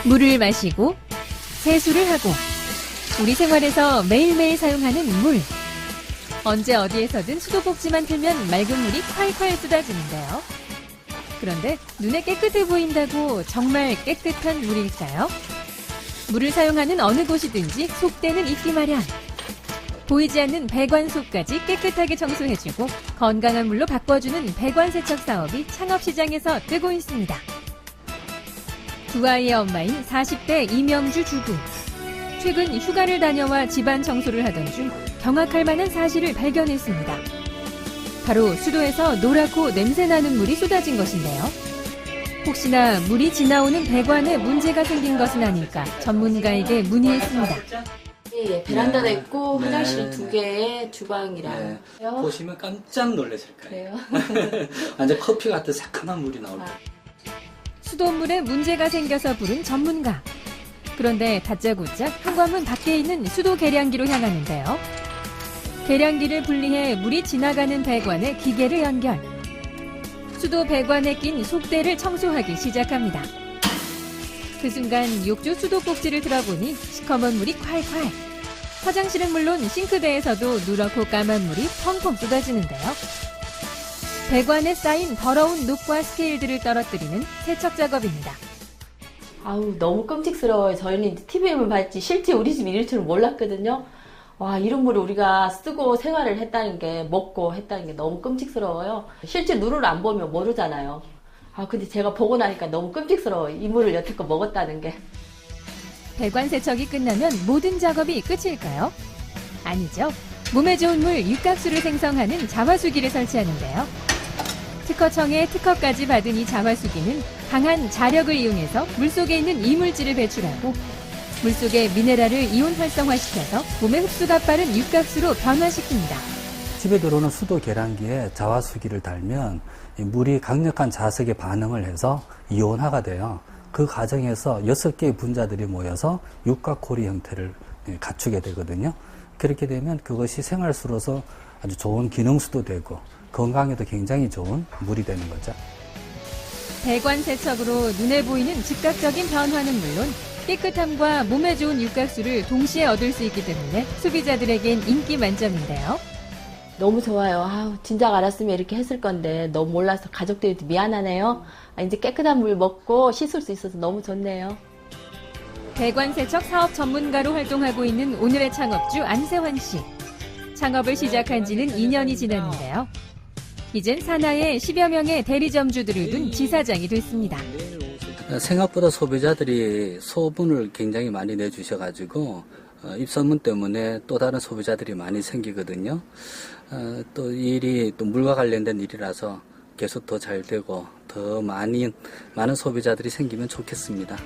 물을 마시고 세수를 하고 우리 생활에서 매일매일 사용하는 물. 언제 어디에서든 수도꼭지만 틀면 맑은 물이 콸콸 쏟아지는데요. 그런데 눈에 깨끗해 보인다고 정말 깨끗한 물일까요? 물을 사용하는 어느 곳이든지 속대는 있기 마련. 보이지 않는 배관 속까지 깨끗하게 청소해주고 건강한 물로 바꿔주는 배관 세척 사업이 창업시장에서 뜨고 있습니다. 두 아이의 엄마인 40대 이명주 주부. 최근 휴가를 다녀와 집안 청소를 하던 중 경악할 만한 사실을 발견했습니다. 바로 수도에서 노랗고 냄새나는 물이 쏟아진 것인데요. 혹시나 물이 지나오는 배관에 문제가 생긴 것은 아닐까 전문가에게 문의했습니다. 예, 베란다도 있고 화장실 2개에 주방이랑. 보시면 깜짝 놀라실 거예요. 그래요? 완전 커피 같은 새카만 물이 나올 거예요. 수돗물에 문제가 생겨서 부른 전문가. 그런데 다짜고짜 현관문 밖에 있는 수도 계량기로 향하는데요. 계량기를 분리해 물이 지나가는 배관에 기계를 연결. 수도 배관에 낀 속대를 청소하기 시작합니다. 그 순간 욕조 수도꼭지를 들어보니 시커먼 물이 콸콸. 화장실은 물론 싱크대에서도 누렇고 까만 물이 펑펑 쏟아지는데요. 배관에 쌓인 더러운 녹과 스케일들을 떨어뜨리는 세척 작업입니다. 아우, 너무 끔찍스러워요. 저희는 TV에만 봤지 실제 우리 집 이럴 줄은 몰랐거든요. 와, 이런 물을 우리가 쓰고 생활을 했다는 게, 먹고 했다는 게 너무 끔찍스러워요. 실제 눈으로 안 보면 모르잖아요. 아, 근데 제가 보고 나니까 너무 끔찍스러워요. 이 물을 여태껏 먹었다는 게. 배관 세척이 끝나면 모든 작업이 끝일까요? 아니죠. 몸에 좋은 물 육각수를 생성하는 자화수기를 설치하는데요. 특허청의 특허까지 받은 이 자화수기는 강한 자력을 이용해서 물속에 있는 이물질을 배출하고 물속의 미네랄을 이온 활성화시켜서 몸의 흡수가 빠른 육각수로 변화시킵니다. 집에 들어오는 수도 계량기에 자화수기를 달면 이 물이 강력한 자석에 반응을 해서 이온화가 돼요. 그 과정에서 6개의 분자들이 모여서 육각코리 형태를 갖추게 되거든요. 그렇게 되면 그것이 생활수로서 아주 좋은 기능수도 되고 건강에도 굉장히 좋은 물이 되는 거죠. 배관 세척으로 눈에 보이는 즉각적인 변화는 물론 깨끗함과 몸에 좋은 육각수를 동시에 얻을 수 있기 때문에 소비자들에겐 인기 만점인데요. 너무 좋아요. 아우, 진작 알았으면 이렇게 했을 건데 너무 몰라서 가족들한테 미안하네요. 아, 이제 깨끗한 물 먹고 씻을 수 있어서 너무 좋네요. 배관 세척 사업 전문가로 활동하고 있는 오늘의 창업주 안세환 씨. 창업을 시작한 지는 2년이 지났는데요. 이젠 산하에 10여 명의 대리점주들을 둔 지사장이 됐습니다. 생각보다 소비자들이 소분을 굉장히 많이 내주셔가지고 입소문 때문에 또 다른 소비자들이 많이 생기거든요. 또 이 일이 또 물과 관련된 일이라서 계속 더 잘 되고 더 많은 소비자들이 생기면 좋겠습니다.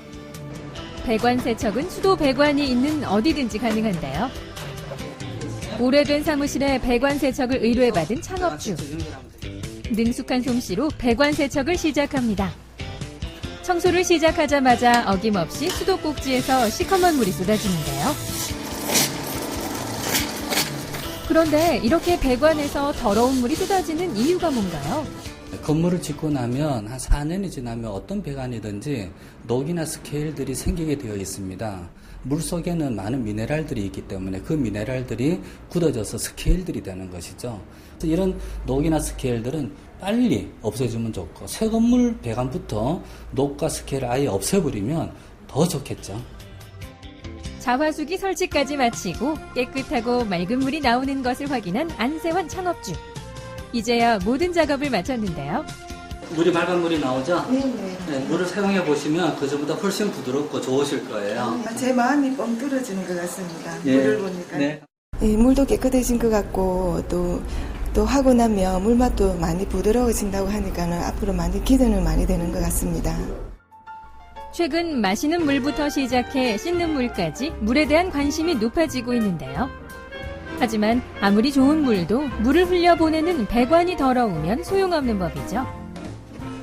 배관 세척은 수도 배관이 있는 어디든지 가능한데요. 오래된 사무실에 배관 세척을 의뢰받은 창업주. 능숙한 솜씨로 배관 세척을 시작합니다. 청소를 시작하자마자 어김없이 수도꼭지에서 시커먼 물이 쏟아지는데요. 그런데 이렇게 배관에서 더러운 물이 쏟아지는 이유가 뭔가요? 건물을 짓고 나면 한 4년이 지나면 어떤 배관이든지 녹이나 스케일들이 생기게 되어 있습니다. 물 속에는 많은 미네랄들이 있기 때문에 그 미네랄들이 굳어져서 스케일들이 되는 것이죠. 이런 녹이나 스케일들은 빨리 없애주면 좋고 새 건물 배관부터 녹과 스케일을 아예 없애버리면 더 좋겠죠. 자화수기 설치까지 마치고 깨끗하고 맑은 물이 나오는 것을 확인한 안세환 창업주. 이제야 모든 작업을 마쳤는데요. 물이 맑은 물이 나오죠? 네, 물을 사용해 보시면 그전보다 훨씬 부드럽고 좋으실 거예요. 제 마음이 뻥 뚫어지는 것 같습니다. 예. 물을 보니까. 네. 물도 깨끗해진 것 같고 또 하고 나면 물맛도 많이 부드러워진다고 하니까는 앞으로 많이 기대는 많이 되는 것 같습니다. 최근 마시는 물부터 시작해 씻는 물까지 물에 대한 관심이 높아지고 있는데요. 하지만 아무리 좋은 물도 물을 흘려보내는 배관이 더러우면 소용없는 법이죠.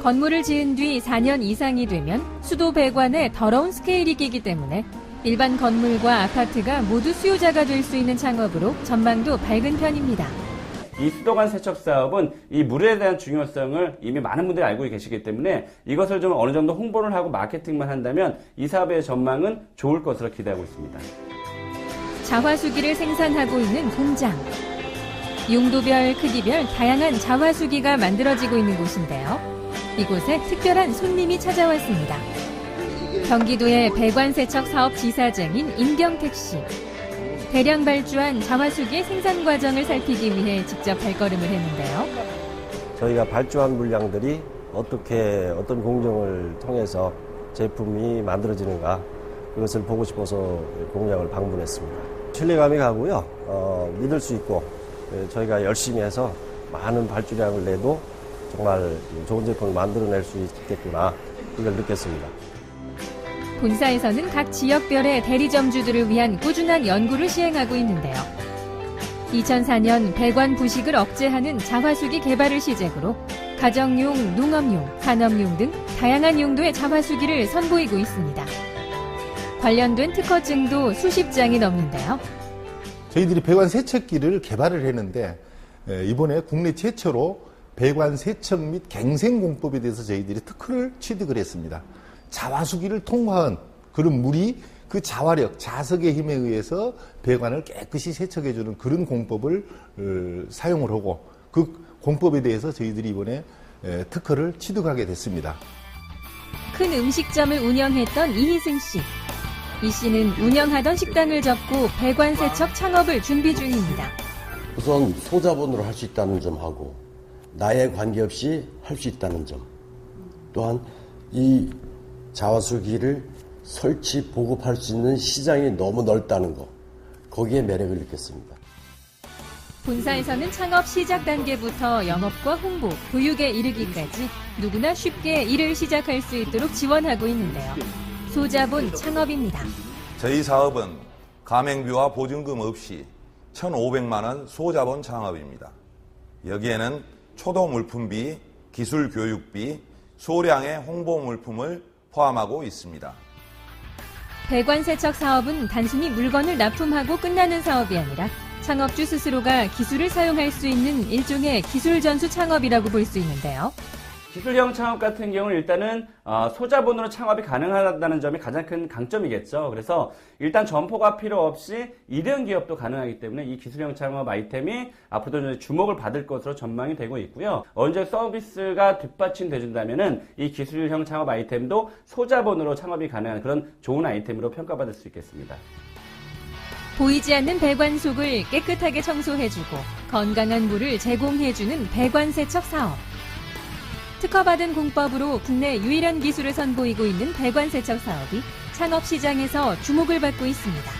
건물을 지은 뒤 4년 이상이 되면 수도 배관에 더러운 스케일이 끼기 때문에 일반 건물과 아파트가 모두 수요자가 될 수 있는 창업으로 전망도 밝은 편입니다. 이 수도관 세척 사업은 이 물에 대한 중요성을 이미 많은 분들이 알고 계시기 때문에 이것을 좀 어느 정도 홍보를 하고 마케팅만 한다면 이 사업의 전망은 좋을 것으로 기대하고 있습니다. 자화수기를 생산하고 있는 공장. 용도별, 크기별 다양한 자화수기가 만들어지고 있는 곳인데요. 이곳에 특별한 손님이 찾아왔습니다. 경기도의 배관세척 사업 지사장인 임경택 씨. 대량 발주한 자화수기의 생산 과정을 살피기 위해 직접 발걸음을 했는데요. 저희가 발주한 물량들이 어떻게 어떤 공정을 통해서 제품이 만들어지는가 그것을 보고 싶어서 공장을 방문했습니다. 신뢰감이 가고요. 믿을 수 있고 저희가 열심히 해서 많은 발주량을 내도 정말 좋은 제품을 만들어낼 수 있겠구나 이걸 느꼈습니다. 본사에서는 각 지역별의 대리점주들을 위한 꾸준한 연구를 시행하고 있는데요. 2004년 배관 부식을 억제하는 자화수기 개발을 시작으로 가정용, 농업용, 산업용 등 다양한 용도의 자화수기를 선보이고 있습니다. 관련된 특허증도 수십 장이 넘는데요. 저희들이 배관 세척기를 개발을 했는데 이번에 국내 최초로 배관 세척 및 갱생 공법에 대해서 저희들이 특허를 취득을 했습니다. 자화수기를 통과한 그런 물이 그 자화력, 자석의 힘에 의해서 배관을 깨끗이 세척해주는 그런 공법을 사용을 하고 그 공법에 대해서 저희들이 이번에 특허를 취득하게 됐습니다. 큰 음식점을 운영했던 이희승 씨. 이 씨는 운영하던 식당을 접고 배관 세척 창업을 준비 중입니다. 우선 소자본으로 할 수 있다는 점하고 나에 관계없이 할 수 있다는 점, 또한 이 자화수기를 설치, 보급할 수 있는 시장이 너무 넓다는 거, 거기에 매력을 느꼈습니다. 본사에서는 창업 시작 단계부터 영업과 홍보, 교육에 이르기까지 누구나 쉽게 일을 시작할 수 있도록 지원하고 있는데요. 소자본 창업입니다. 저희 사업은 가맹비와 보증금 없이 1,500만 원 소자본 창업입니다. 여기에는 초도 물품비, 기술 교육비, 소량의 홍보 물품을 포함하고 있습니다. 배관 세척 사업은 단순히 물건을 납품하고 끝나는 사업이 아니라 창업주 스스로가 기술을 사용할 수 있는 일종의 기술 전수 창업이라고 볼 수 있는데요. 기술형 창업 같은 경우는 일단은 소자본으로 창업이 가능하다는 점이 가장 큰 강점이겠죠. 그래서 일단 점포가 필요 없이 일형 기업도 가능하기 때문에 이 기술형 창업 아이템이 앞으로도 주목을 받을 것으로 전망이 되고 있고요. 언제 서비스가 뒷받침돼준다면은 이 기술형 창업 아이템도 소자본으로 창업이 가능한 그런 좋은 아이템으로 평가받을 수 있겠습니다. 보이지 않는 배관 속을 깨끗하게 청소해주고 건강한 물을 제공해주는 배관 세척 사업. 특허받은 공법으로 국내 유일한 기술을 선보이고 있는 배관 세척 사업이 창업 시장에서 주목을 받고 있습니다.